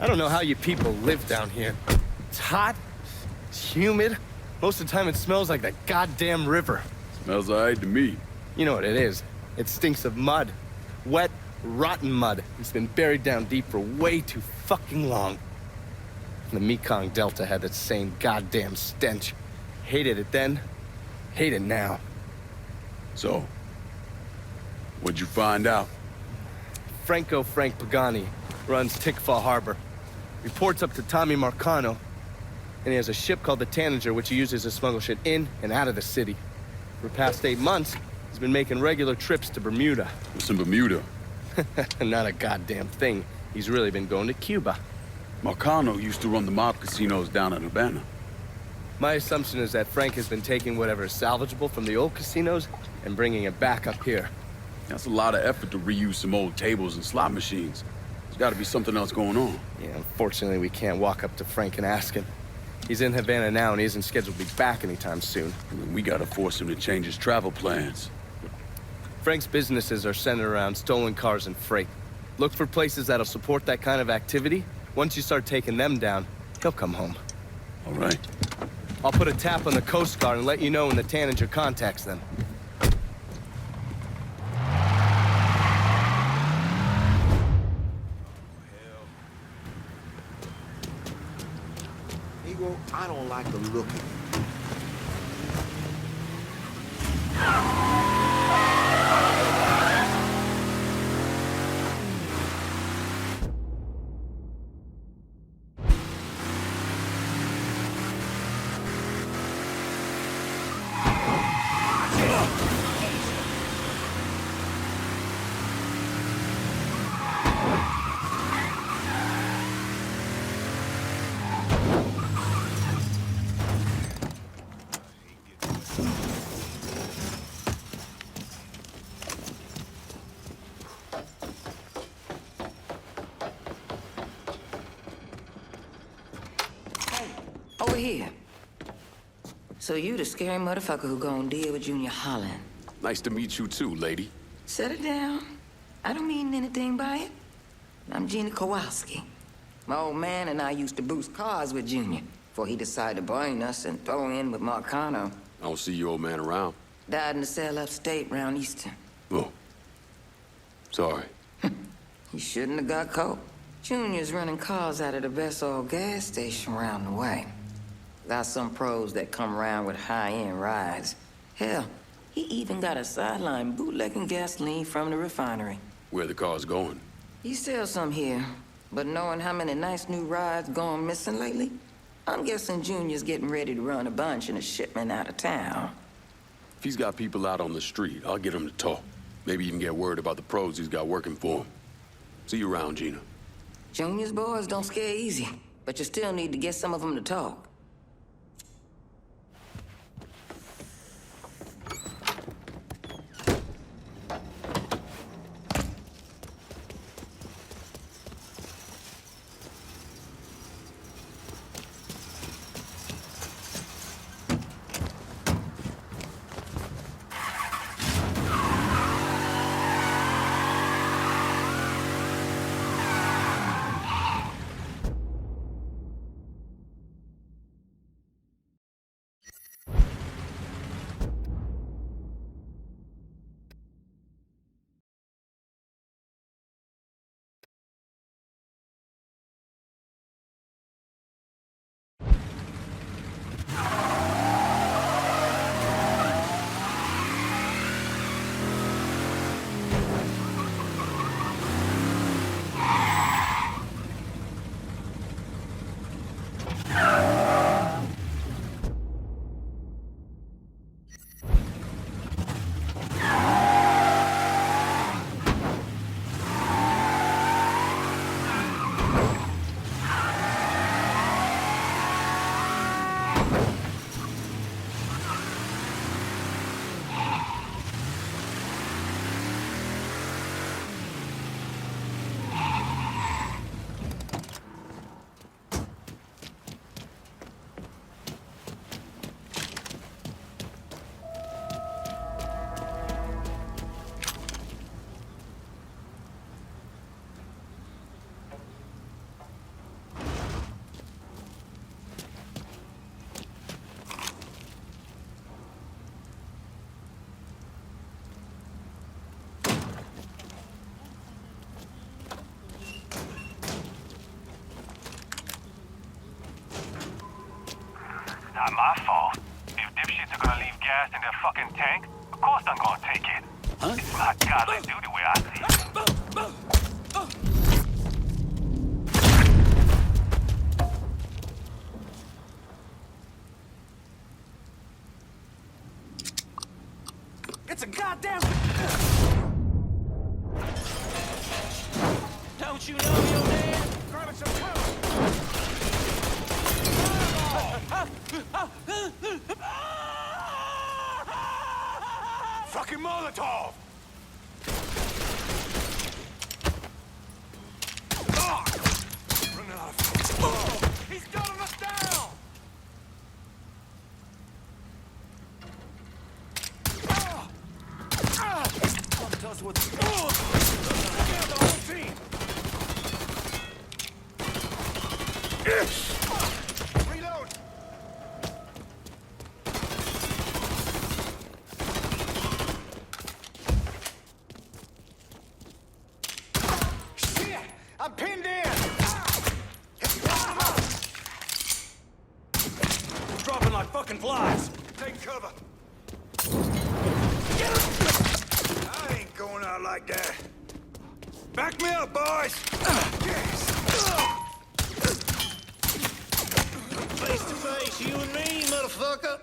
I don't know how you people live down here. It's hot, it's humid. Most of the time it smells like that goddamn river. Smells alright to me. You know what it is. It stinks of mud. Wet, rotten mud. It's been buried down deep for way too fucking long. The Mekong Delta had that same goddamn stench. Hated it then, hate it now. So, what'd you find out? Frank Pagani runs Tikva Harbor. Reports up to Tommy Marcano, and he has a ship called the Tanager, which he uses to smuggle shit in and out of the city. For the past 8 months, he's been making regular trips to Bermuda. What's in Bermuda? Not a goddamn thing. He's really been going to Cuba. Marcano used to run the mob casinos down in Havana. My assumption is that Frank has been taking whatever is salvageable from the old casinos and bringing it back up here. That's a lot of effort to reuse some old tables and slot machines. There's gotta be something else going on. Yeah, unfortunately, we can't walk up to Frank and ask him. He's in Havana now, and he isn't scheduled to be back anytime soon. We gotta force him to change his travel plans. Frank's businesses are centered around stolen cars and freight. Look for places that'll support that kind of activity. Once you start taking them down, he'll come home. All right. I'll put a tap on the Coast Guard and let you know when the Tanager contacts them. Negro, I don't like the look of you. Over here. So you the scary motherfucker who gonna deal with Junior Holland. Nice to meet you too, lady. Set it down. I don't mean anything by it. I'm Gina Kowalski. My old man and I used to boost cars with Junior before he decided to burn us and throw in with Marcano. I don't see your old man around. Died in the cell upstate round Easton. Oh. Sorry. He shouldn't have got caught. Junior's running cars out of the best old gas station around the way. Got some pros that come around with high-end rides. Hell, he even got a sideline bootlegging gasoline from the refinery. Where the car's going? He sells some here, but knowing how many nice new rides gone missing lately, I'm guessing Junior's getting ready to run a bunch in a shipment out of town. If he's got people out on the street, I'll get him to talk. Maybe even get word about the pros he's got working for him. See you around, Gina. Junior's boys don't scare easy, but you still need to get some of them to talk. my fault. If dipshits are gonna leave gas in their fucking tank, of course I'm gonna take it. Huh? It's my godly duty where I see it. It's a goddamn... Don't you know your name? Grabbing some cover! Fucking Molotov! Run out of... He's gunning us down! Tell us what's... Get out the whole team! Reload! Shit! I'm pinned in! Dropping like fucking flies! Take cover! I ain't going out like that. Back me up, boys! Face to face, you and me, motherfucker.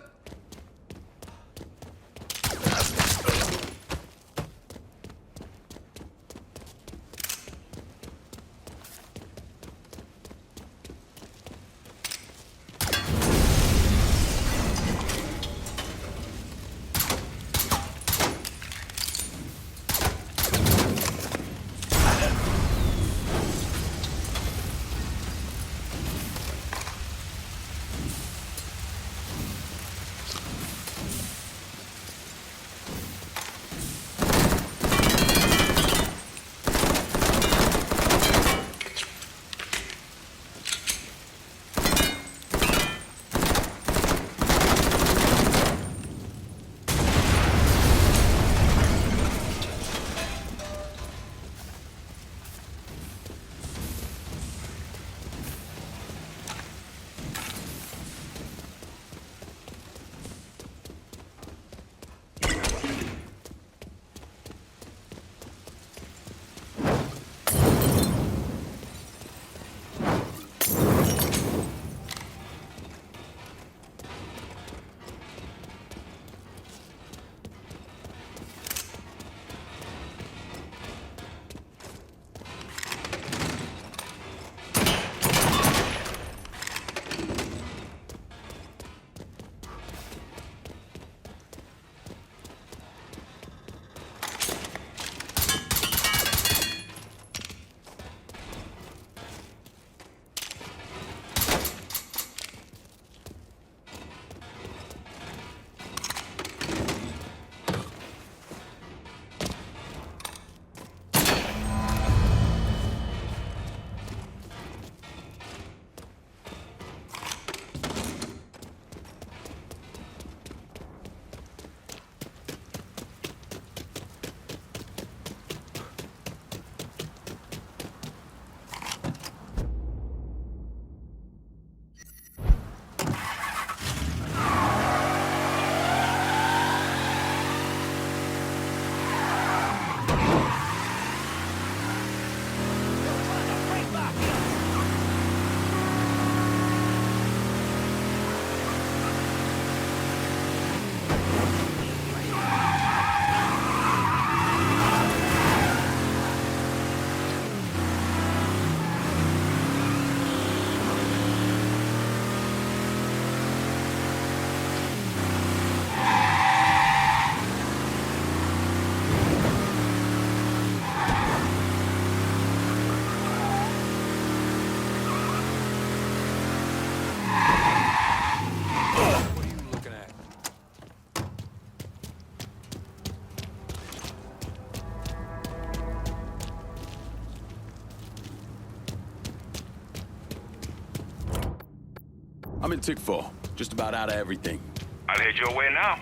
I'm in Tick 4, just about out of everything. I'll head your way now.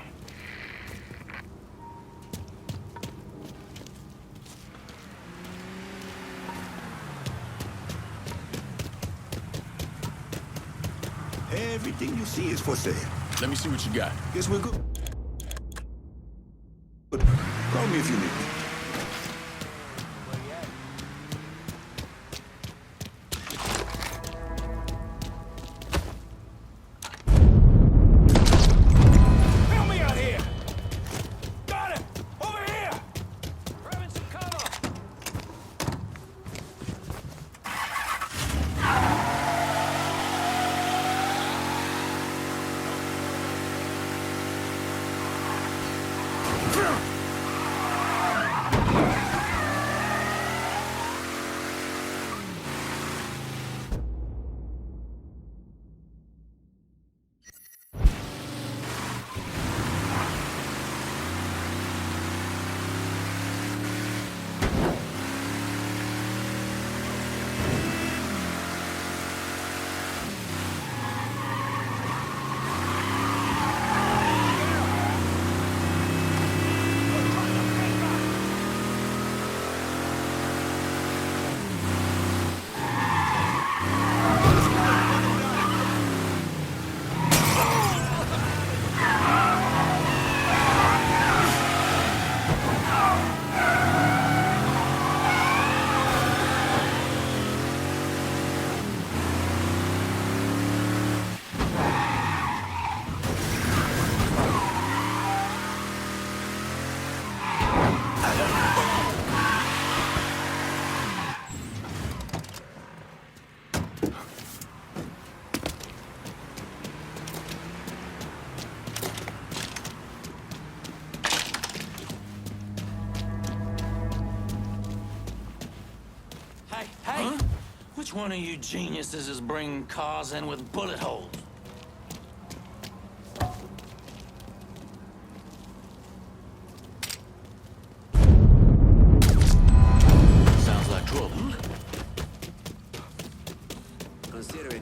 Everything you see is for sale. Let me see what you got. Guess we're good. Call me if you need me. Help me out here! Got him! Over here! Grabbing some cover! Hey! Which one of you geniuses is bringing cars in with bullet holes? Sounds like trouble. Consider it.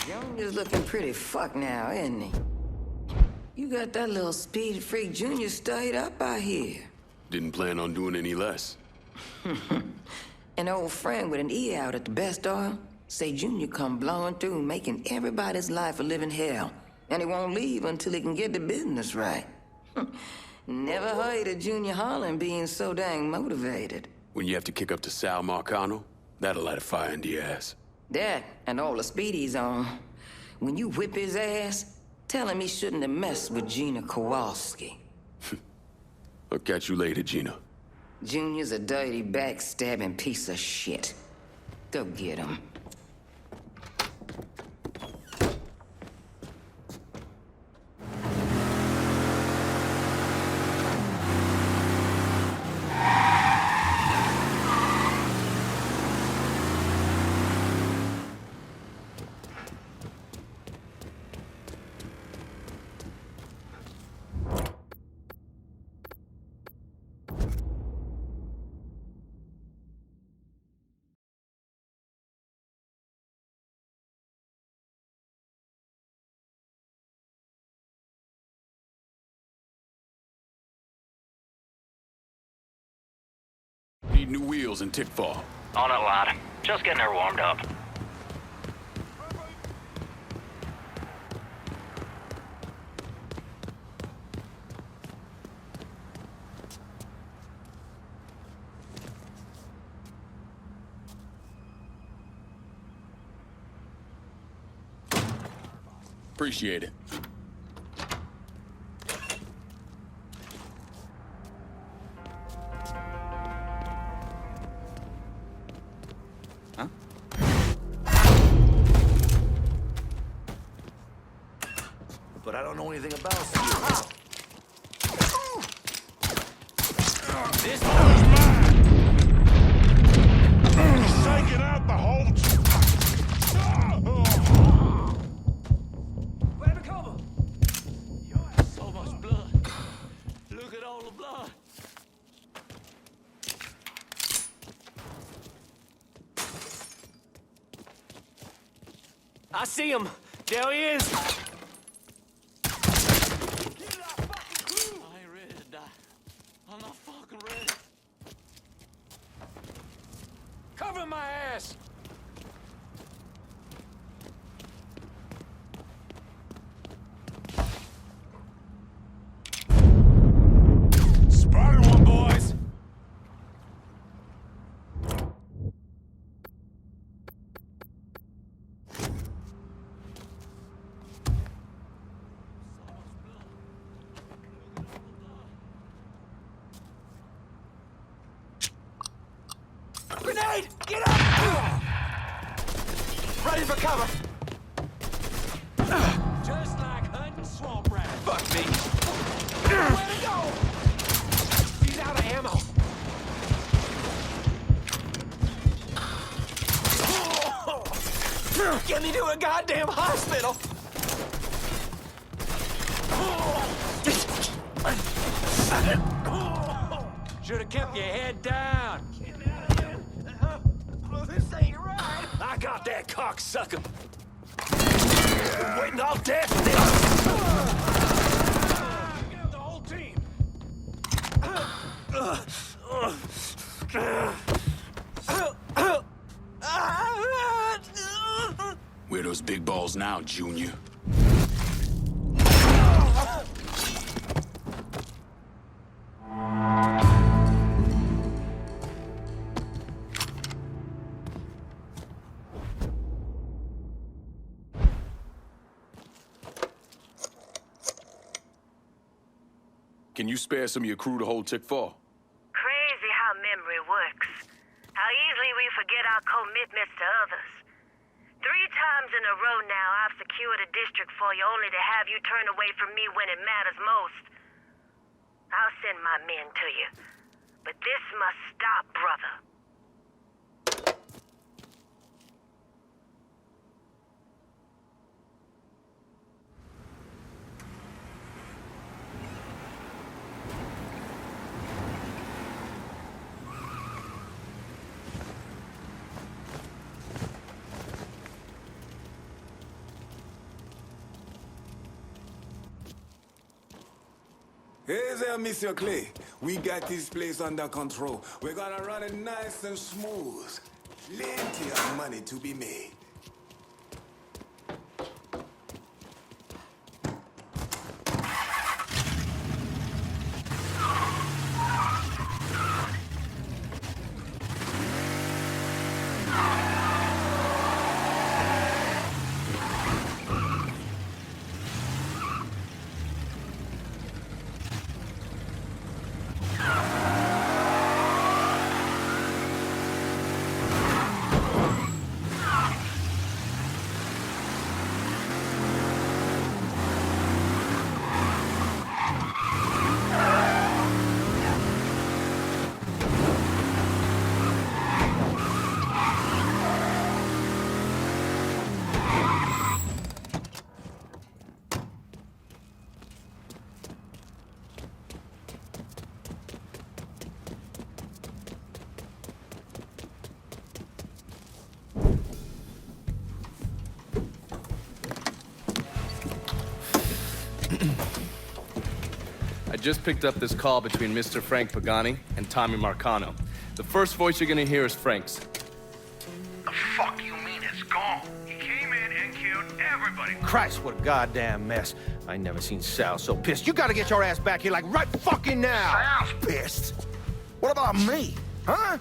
Junior's looking pretty fucked now, isn't he? You got that little speed freak Junior stayed up out here. Didn't plan on doing any less. An old friend with an E out at the best oil say Junior come blowing through, making everybody's life a living hell. And he won't leave until he can get the business right. Never heard of Junior Holland being so dang motivated. When you have to kick up to Sal Marcano, that'll light a fire into your ass. That and all the speed he's on. When you whip his ass, tell him he shouldn't have messed with Gina Kowalski. I'll catch you later, Gina. Junior's a dirty, backstabbing piece of shit. Go get him. Need new wheels and Tickfall. On it, lad. Just getting her warmed up. Appreciate it. But I don't know anything about you. This one's mine! He's taking out the whole... Grab a cover! You have so much blood. Look at all the blood. I see him. There he is. I ain't ready to die. I'm not fucking ready. Cover my ass! Spotted one, boys! Grenade! Get up! Ready for cover. Just like hunting swamp rats. Fuck me. Where to go? He's out of ammo. Get me to a goddamn hospital. Should have kept your head down. This ain't right. I got that cocksucker. Been waiting all day for this. Get the whole team. Where are those big balls now, Junior? Can you spare some of your crew to hold Tick 4? Crazy how memory works. How easily we forget our commitments to others. 3 times in a row now, I've secured a district for you only to have you turn away from me when it matters most. I'll send my men to you. But this must stop, brother. Hey there, Monsieur Clay. We got this place under control. We're gonna run it nice and smooth. Plenty of money to be made. I just picked up this call between Mr. Frank Pagani and Tommy Marcano. The first voice you're gonna hear is Frank's. The fuck you mean it's gone? He came in and killed everybody. Christ, what a goddamn mess. I ain't never seen Sal so pissed. You gotta get your ass back here like right fucking now. Sal's pissed. What about me? Huh?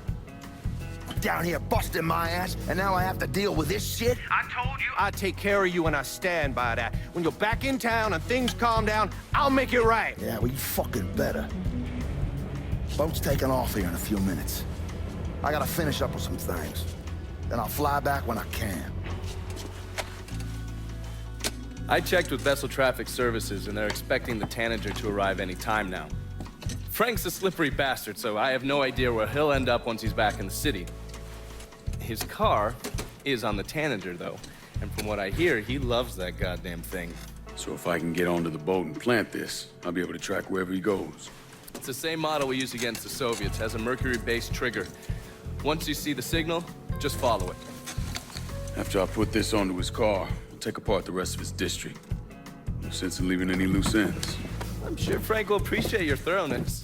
I'm down here busting my ass, and now I have to deal with this shit? I told you. I take care of you and I stand by that. When you're back in town and things calm down, I'll make it right. Yeah, well, you fucking better. Boat's taking off here in a few minutes. I gotta finish up with some things. Then I'll fly back when I can. I checked with Vessel Traffic Services, and they're expecting the Tanager to arrive any time now. Frank's a slippery bastard, so I have no idea where he'll end up once he's back in the city. His car is on the Tanager, though, and from what I hear, he loves that goddamn thing. So if I can get onto the boat and plant this, I'll be able to track wherever he goes. It's the same model we used against the Soviets. Has a mercury-based trigger. Once you see the signal, just follow it. After I put this onto his car, I'll take apart the rest of his district. No sense in leaving any loose ends. I'm sure Frank will appreciate your thoroughness.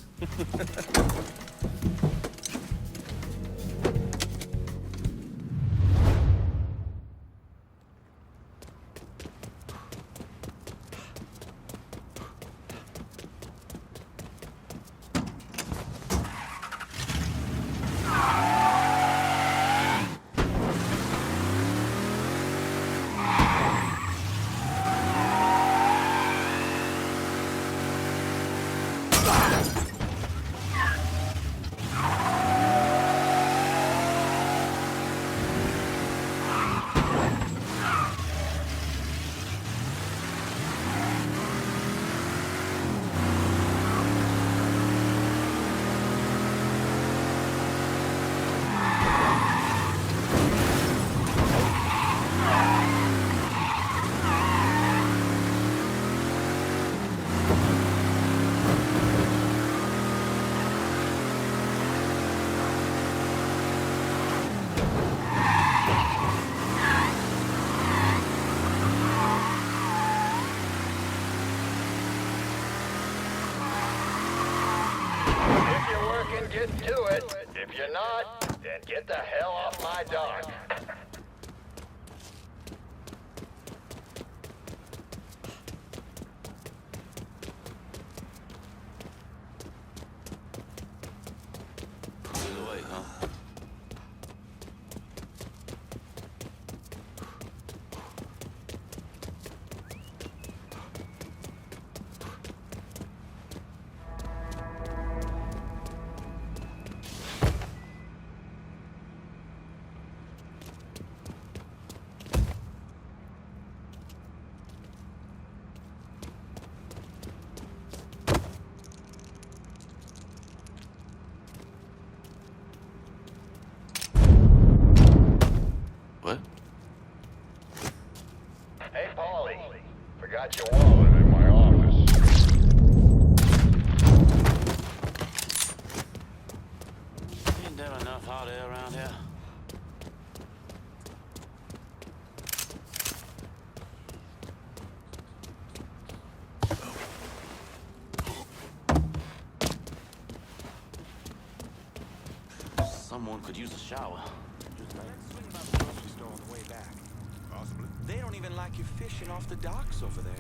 Get to it. If you're not, then get the hell off my dock. Away, huh? Hey, Paulie. Forgot your wallet in my office. Ain't there enough hot air around here? Someone could use a shower. They don't even like you fishing off the docks over there.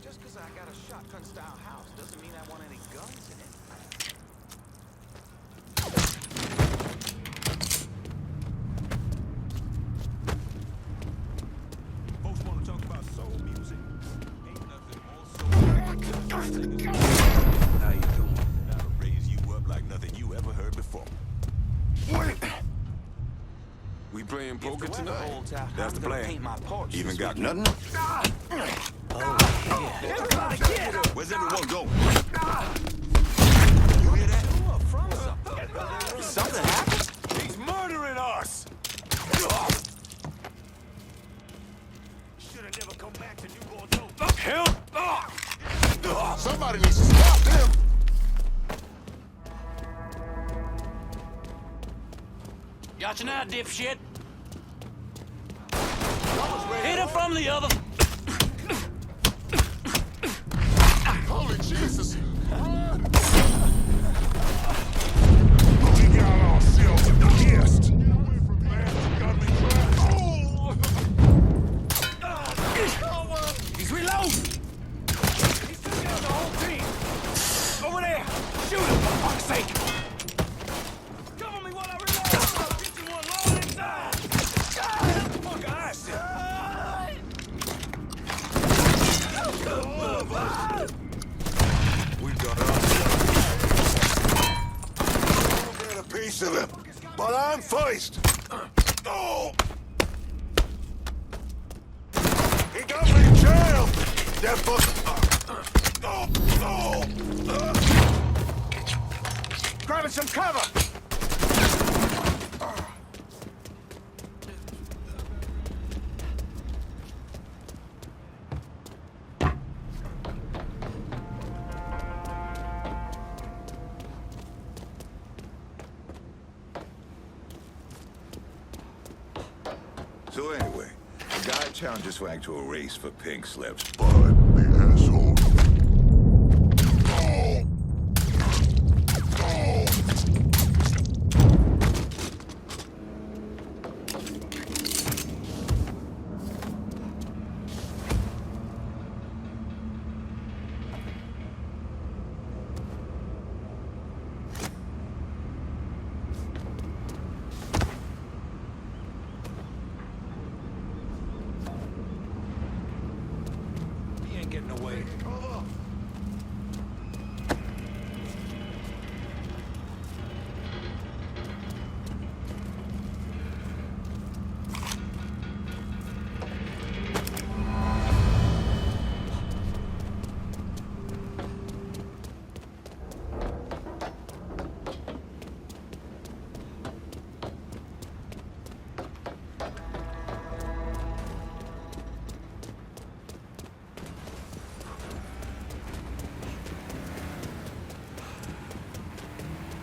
Just because I got a shotgun-style house doesn't mean I want any guns in it. Folks want to talk about soul music. How you doing? That'll raise you up like nothing you ever heard before. We playing poker tonight? That's the plan. Even got nothing? Where's everyone going? You hear that? Something happened? He's murdering us! Should've never come back to New Bordeaux. Help! Somebody needs to stop them! Got you now, dipshit. Hit it from the other. Holy Jesus! We got ourselves a guest! He's reloading! He's took out the whole team! Over there! Shoot him, for fuck's sake! Cover me while I reload! Get you one low inside! Fuck, I said! But I'm first! Oh! He got me in jail! That fuck... Grabbing some cover! So anyway, the guy challenged Swag to a race for pink slips, but the asshole... Getting away.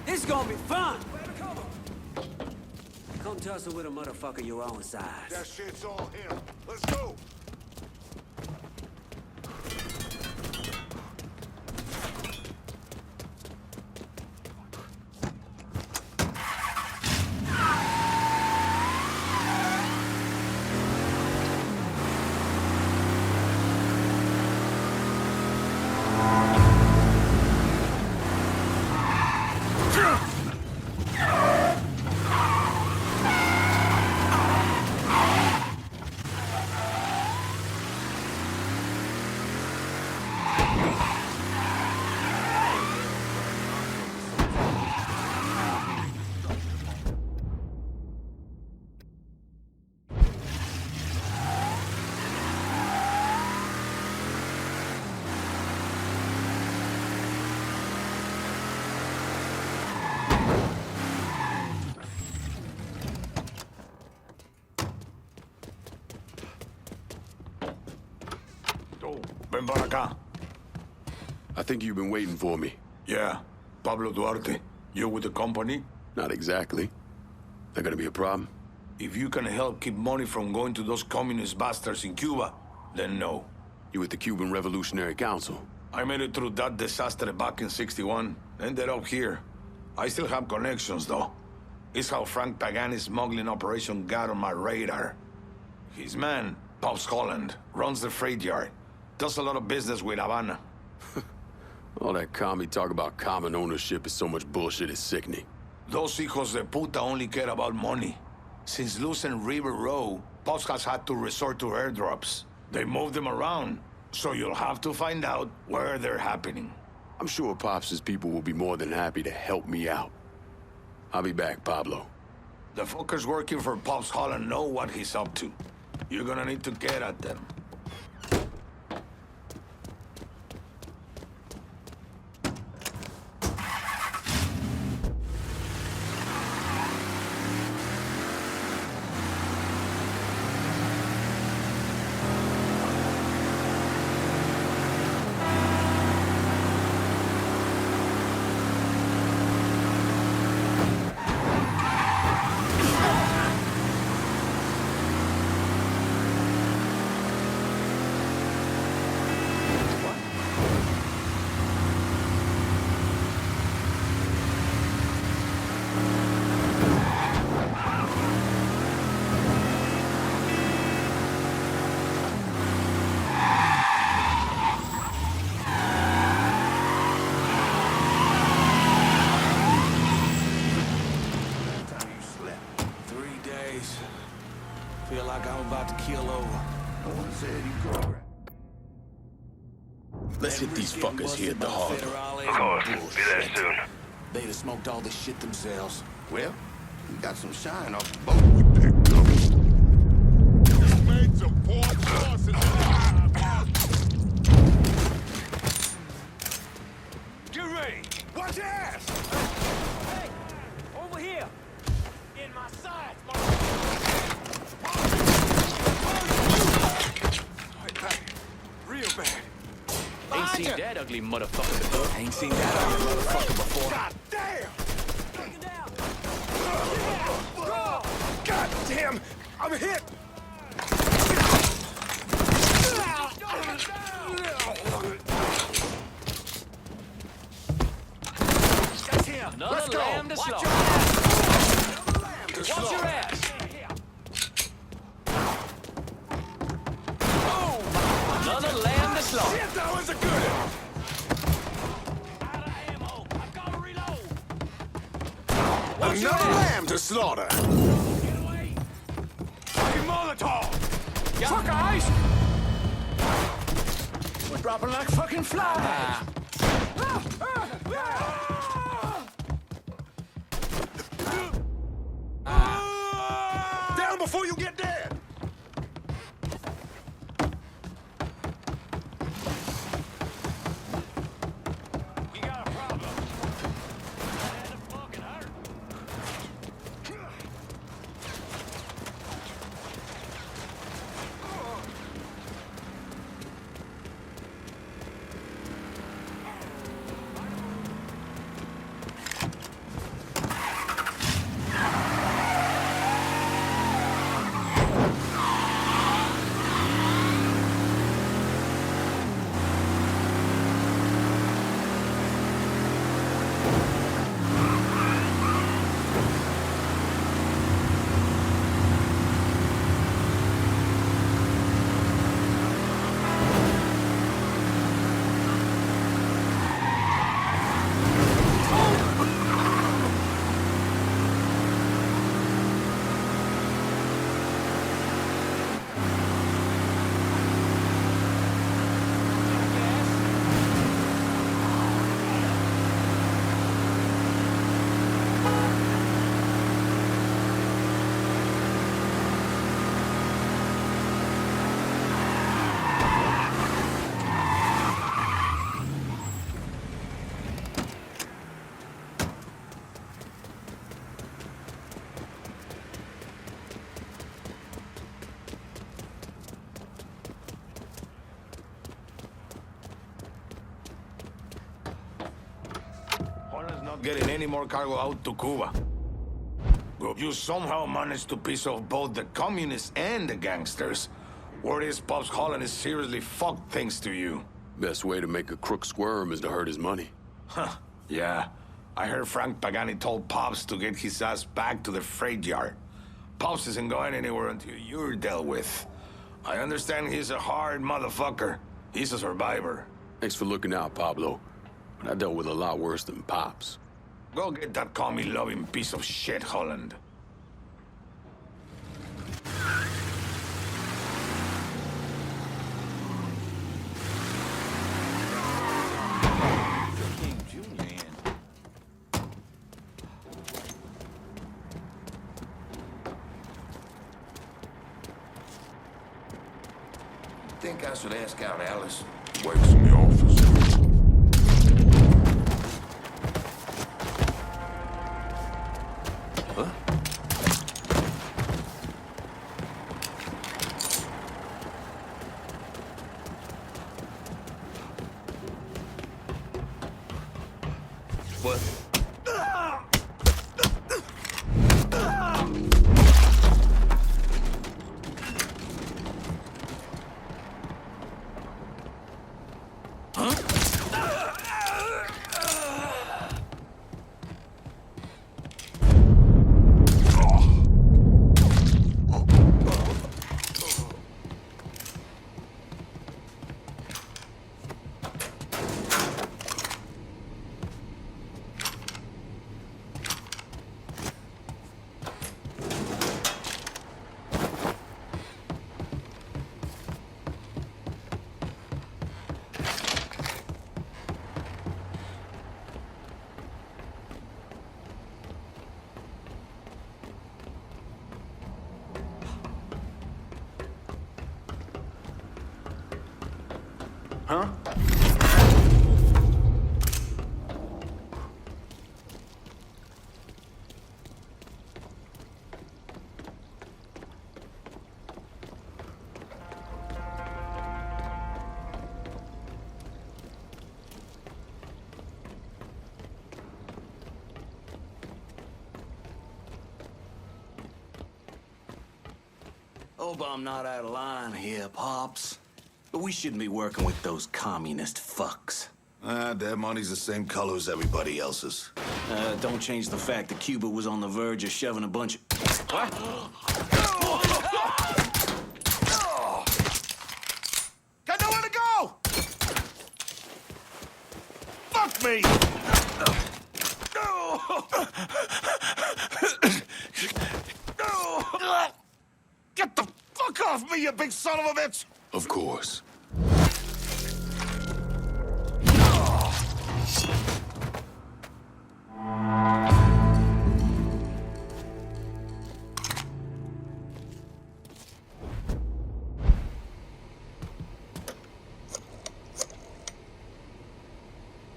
This is gonna be fun! Come tussle with a motherfucker your own size. That shit's all him. Let's go! Ven para acá. I think you've been waiting for me. Yeah. Pablo Duarte. You with the company? Not exactly. That gonna be a problem? If you can help keep money from going to those communist bastards in Cuba, then no. You with the Cuban Revolutionary Council? I made it through that disaster back in '61. Ended up here. I still have connections, though. It's how Frank Pagani's smuggling operation got on my radar. His man, Pops Holland, runs the freight yard. Does a lot of business with Havana. All that commie talk about common ownership is so much bullshit, it's sickening. Those hijos de puta only care about money. Since losing River Row, Pops has had to resort to airdrops. They move them around, so you'll have to find out where they're happening. I'm sure Pops' people will be more than happy to help me out. I'll be back, Pablo. The fuckers working for Pops Holland know what he's up to. You're gonna need to get at them. Feel like I'm about to keel over. No one said you could. Let's hit these fuckers here at the harbor. Of course. Be there soon. They'd have smoked all this shit themselves. Well, You got some shine off the boat you picked up. You made some poor choices. Get ready. Watch your ass! Hey, over here. In my sights, Real bad. Ain't seen that ugly motherfucker before. Ain't seen that ugly motherfucker before. God damn! God damn! I'm hit! That's him. Another lamb to slaughter. Watch your ass. Another lamb to slaughter. Shit, that was a good one. Out of ammo. I've got to reload. Another lamb to slaughter. Get away. Fucking Molotov! Yeah. Fuck ice! We're dropping like fucking flies. Down before you get dead. You got a problem. That had to fucking hurt. Getting any more cargo out to Cuba. You somehow managed to piss off both the communists and the gangsters. Word is Pops Holland is seriously fucked thanks to you. Best way to make a crook squirm is to hurt his money. Huh, yeah. I heard Frank Pagani told Pops to get his ass back to the freight yard. Pops isn't going anywhere until you're dealt with. I understand he's a hard motherfucker. He's a survivor. Thanks for looking out, Pablo. But I dealt with a lot worse than Pops. Go get that commie-loving piece of shit, Holland. Think I should ask out Alice? Waits in the office. Huh? What? Huh? Hope I'm not out of line here, Pops. But we shouldn't be working with those communist fucks. Their money's the same color as everybody else's. Don't change the fact that Cuba was on the verge of shoving a bunch of... What? Got nowhere to go! Fuck me! Get the fuck off me, you big son of a bitch! Of course.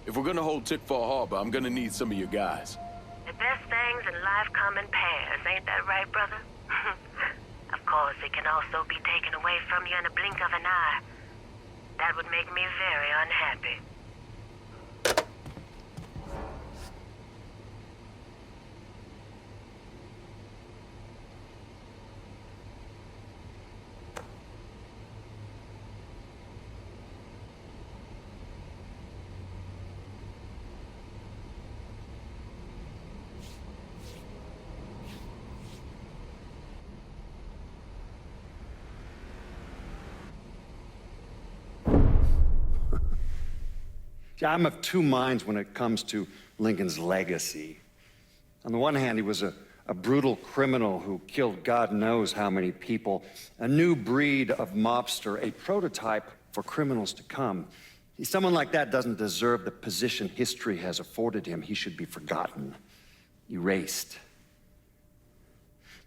If we're gonna hold Tickfall Harbor, I'm gonna need some of your guys. The best things in life come in pairs, ain't that right, brother? Of course, it can also be taken away from you in a blink of an eye. That would make me very unhappy. I'm of two minds when it comes to Lincoln's legacy. On the one hand, he was a brutal criminal who killed God knows how many people, a new breed of mobster, a prototype for criminals to come. Someone like that doesn't deserve the position history has afforded him. He should be forgotten, erased.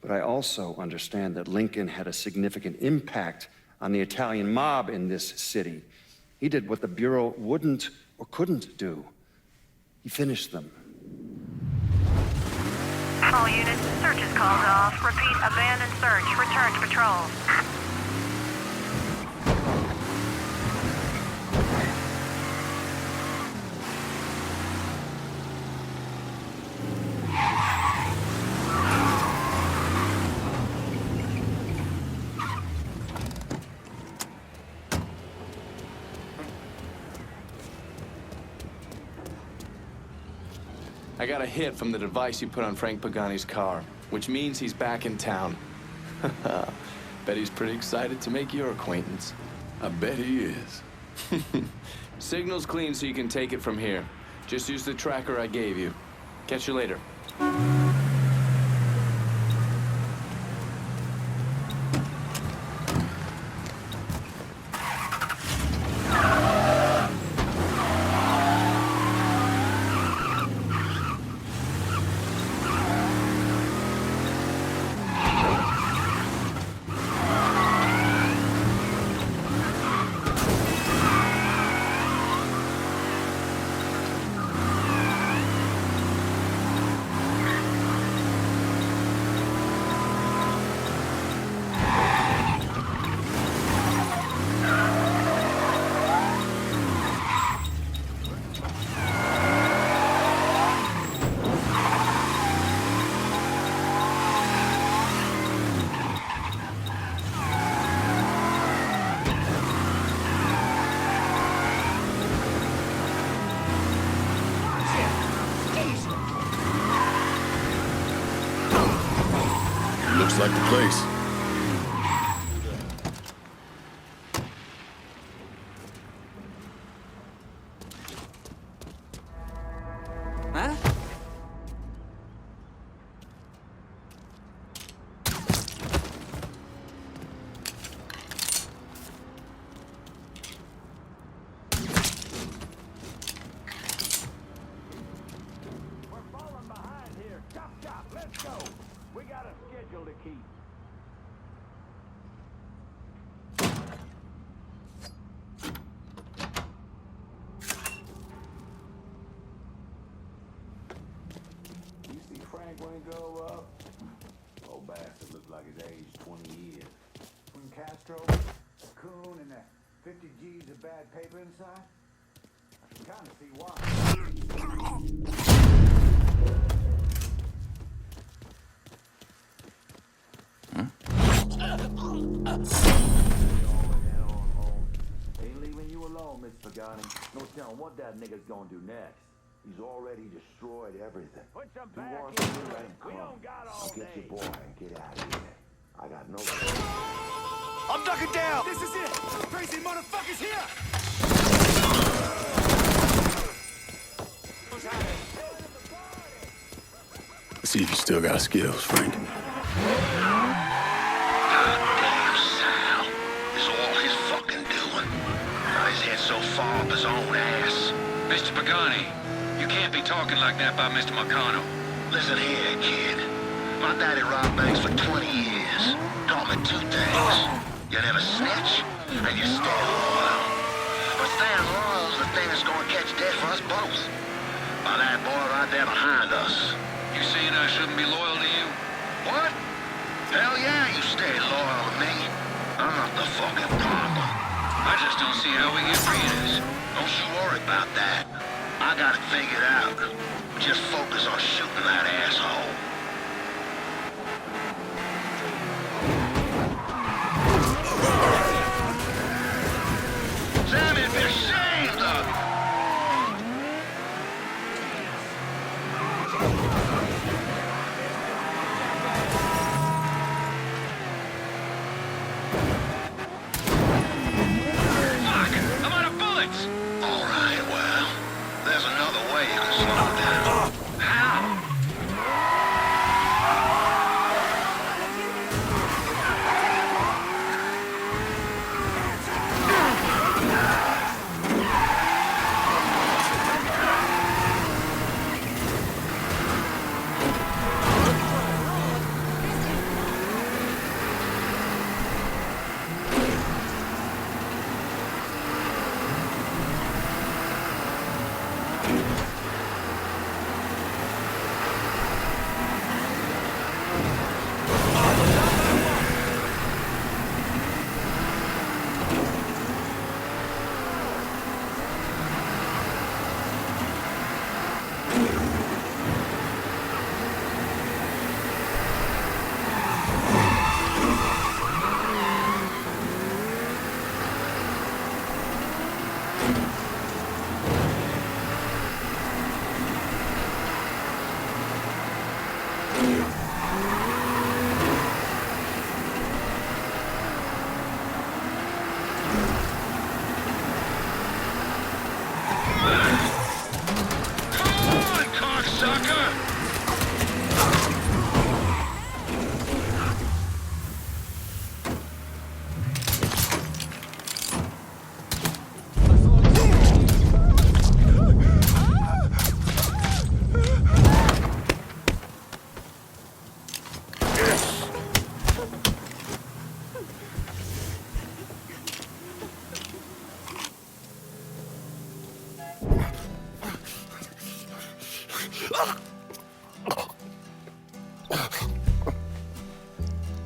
But I also understand that Lincoln had a significant impact on the Italian mob in this city. He did what the Bureau wouldn't or couldn't do. He finished them. All units, search is called off. Repeat, abandon search. Return to patrol. I got a hit from the device you put on Frank Pagani's car, which means he's back in town. Bet he's pretty excited to make your acquaintance. I bet he is. Signal's clean so you can take it from here. Just use the tracker I gave you. Catch you later. Looks like the place. Huh? We're falling behind here. Chop, chop, let's go. We got a schedule to keep. Frank wouldn't go up. Old bastard looked like his aged 20 years. From Castro, a coon, and 50 G's of bad paper inside? I can kind of see why. Ain't leaving you alone, Miss Pagani. No telling what that nigga's gonna do next. He's already destroyed everything. Put some You back want in. to let him We come. don't got all I'll get day. your boy and get out of here. I got no... I'm ducking down! This is it! Crazy motherfucker's here! Let's see if you still got skills, Frank. Damn, Sal. It's all his fucking doing. His head so far up his own ass. Mr. Pagani, you can't be talking like that by Mr. Marcano. Listen here, kid. My daddy robbed banks for 20 years. Taught me two things. You never snitch, and you stay loyal. But staying loyal is the thing that's gonna catch death for us both. By that boy right there behind us. You saying I shouldn't be loyal to you? What? Hell yeah, you stay loyal to me. I'm not the fucking problem. I just don't see how we get free of this. Don't you worry about that. I got it figured out. Just focus on shooting that asshole. Sammy, be ashamed of you. Fuck! I'm out of bullets! All right, well, there's another way you can slow down. How?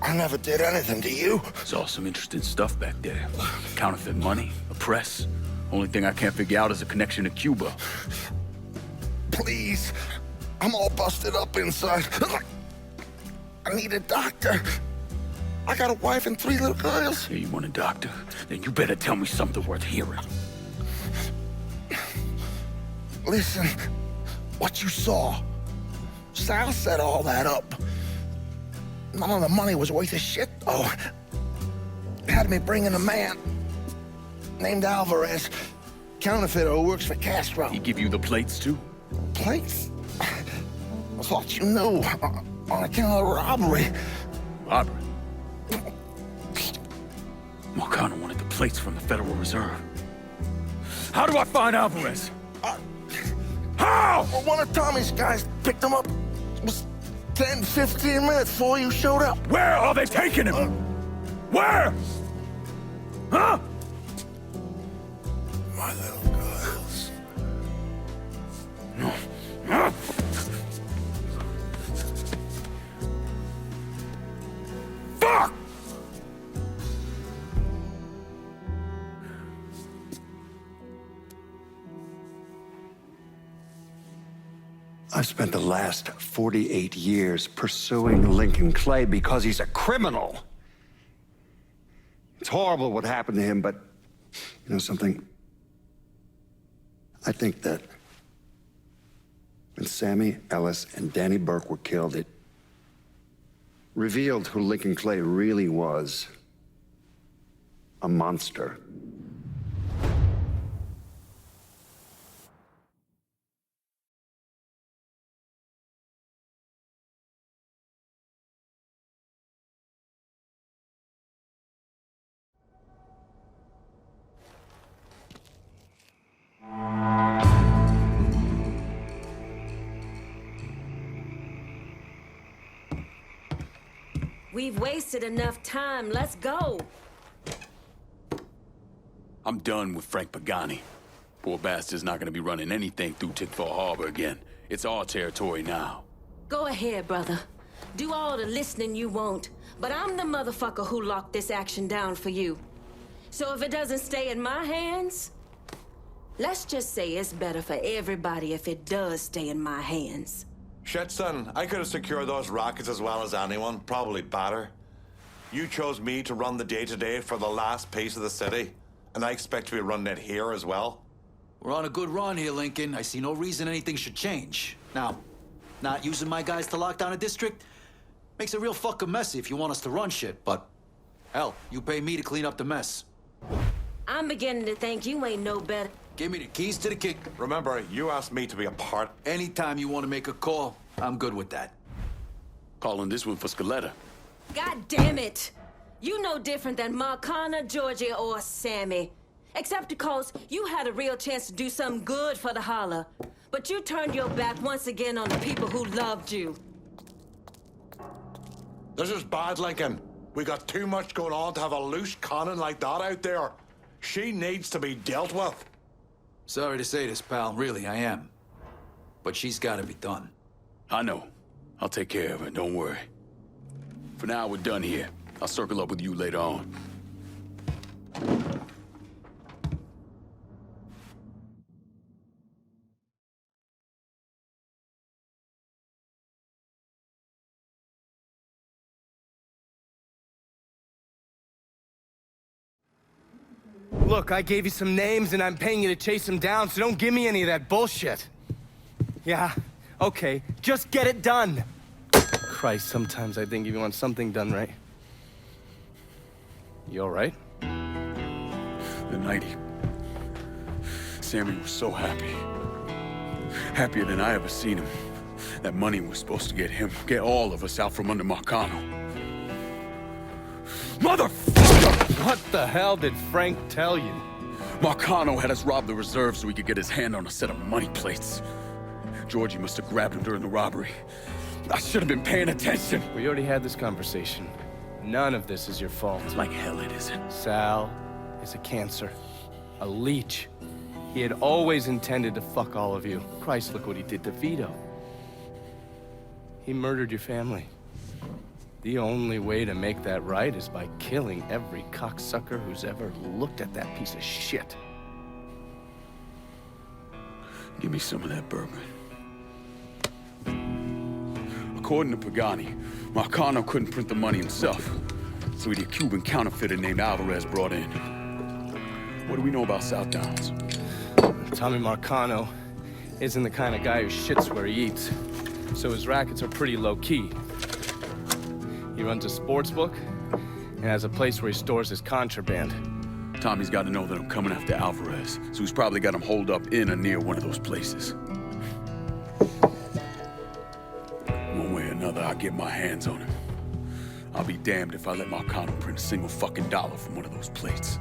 I never did anything to you. Saw some interesting stuff back there. Counterfeit money, a press. Only thing I can't figure out is a connection to Cuba. Please. I'm all busted up inside. I need a doctor. I got a wife and 3 little girls. Yeah, you want a doctor? Then you better tell me something worth hearing. Listen, what you saw. Sal set all that up. None of the money was worth a shit, though. Had me bring in a man named Alvarez, counterfeiter who works for Castro. He give you the plates, too? Plates? I thought you knew. On account of robbery. Robbery? Marcano wanted the plates from the Federal Reserve. How do I find Alvarez? How? Well, one of Tommy's guys picked him up. It was 10, 15 minutes before you showed up. Where are they taking him? Where? Huh? My little girls. No. I've spent the last 48 years pursuing Lincoln Clay because he's a criminal. It's horrible what happened to him, but you know something? I think that when Sammy Ellis and Danny Burke were killed, it revealed who Lincoln Clay really was. A monster. We've wasted enough time. Let's go. I'm done with Frank Pagani. Poor bastard's not gonna be running anything through Tickfall Harbor again. It's our territory now. Go ahead, brother. Do all the listening you want. But I'm the motherfucker who locked this action down for you. So if it doesn't stay in my hands, let's just say it's better for everybody if it does stay in my hands. Shit, son, I could have secured those rockets as well as anyone, probably better. You chose me to run the day-to-day for the last piece of the city, and I expect to be running it here as well. We're on a good run here, Lincoln. I see no reason anything should change. Now, not using my guys to lock down a district makes it real fucking messy if you want us to run shit, but hell, you pay me to clean up the mess. I'm beginning to think you ain't no better. Give me the keys to the kingdom. Remember, you asked me to be a part. Anytime you want to make a call, I'm good with that. Calling this one for Scaletta. God damn it! You no different than Marcana, Georgia, or Sammy. Except because you had a real chance to do something good for the holler. But you turned your back once again on the people who loved you. This is bad, Lincoln. We got too much going on to have a loose cannon like that out there. She needs to be dealt with. Sorry to say this, pal. Really, I am. But she's got to be done. I know. I'll take care of her, don't worry. For now, we're done here. I'll circle up with you later on. Look, I gave you some names and I'm paying you to chase them down, so don't give me any of that bullshit. Yeah, okay, just get it done. Christ, sometimes I think if you want something done right. You all right? The night Sammy was so happy. Happier than I ever seen him. That money was supposed to get all of us out from under Marcano. Motherfucker! What the hell did Frank tell you? Marcano had us rob the reserve so he could get his hand on a set of money plates. Georgie must have grabbed him during the robbery. I should have been paying attention. We already had this conversation. None of this is your fault. Like hell it isn't. Sal is a cancer. A leech. He had always intended to fuck all of you. Christ, look what he did to Vito. He murdered your family. The only way to make that right is by killing every cocksucker who's ever looked at that piece of shit. Give me some of that bourbon. According to Pagani, Marcano couldn't print the money himself, so he had a Cuban counterfeiter named Alvarez brought in. What do we know about South Downs? Tommy Marcano isn't the kind of guy who shits where he eats, so his rackets are pretty low-key. He runs a sports book and has a place where he stores his contraband. Tommy's got to know that I'm coming after Alvarez, so he's probably got him holed up in or near one of those places. One way or another, I'll get my hands on him. I'll be damned if I let Marcano print a single fucking dollar from one of those plates.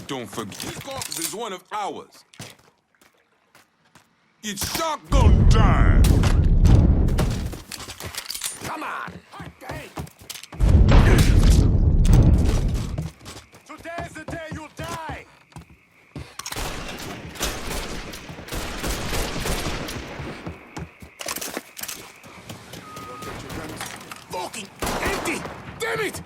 Don't forget, this corpse is one of ours. It's shotgun time! Come on! Okay. Today's the day you'll die! Fucking empty! Damn it!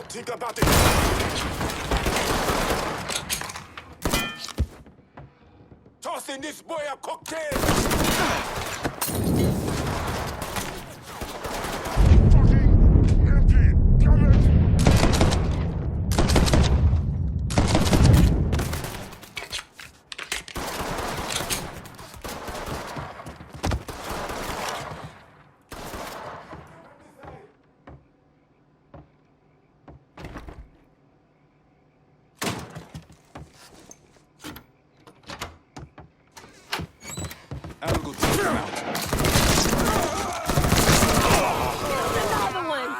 Think about it. Tossing this boy a cocktail. I'll go take him out. Another one!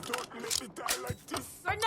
Don't let me die like this. Thank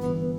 you.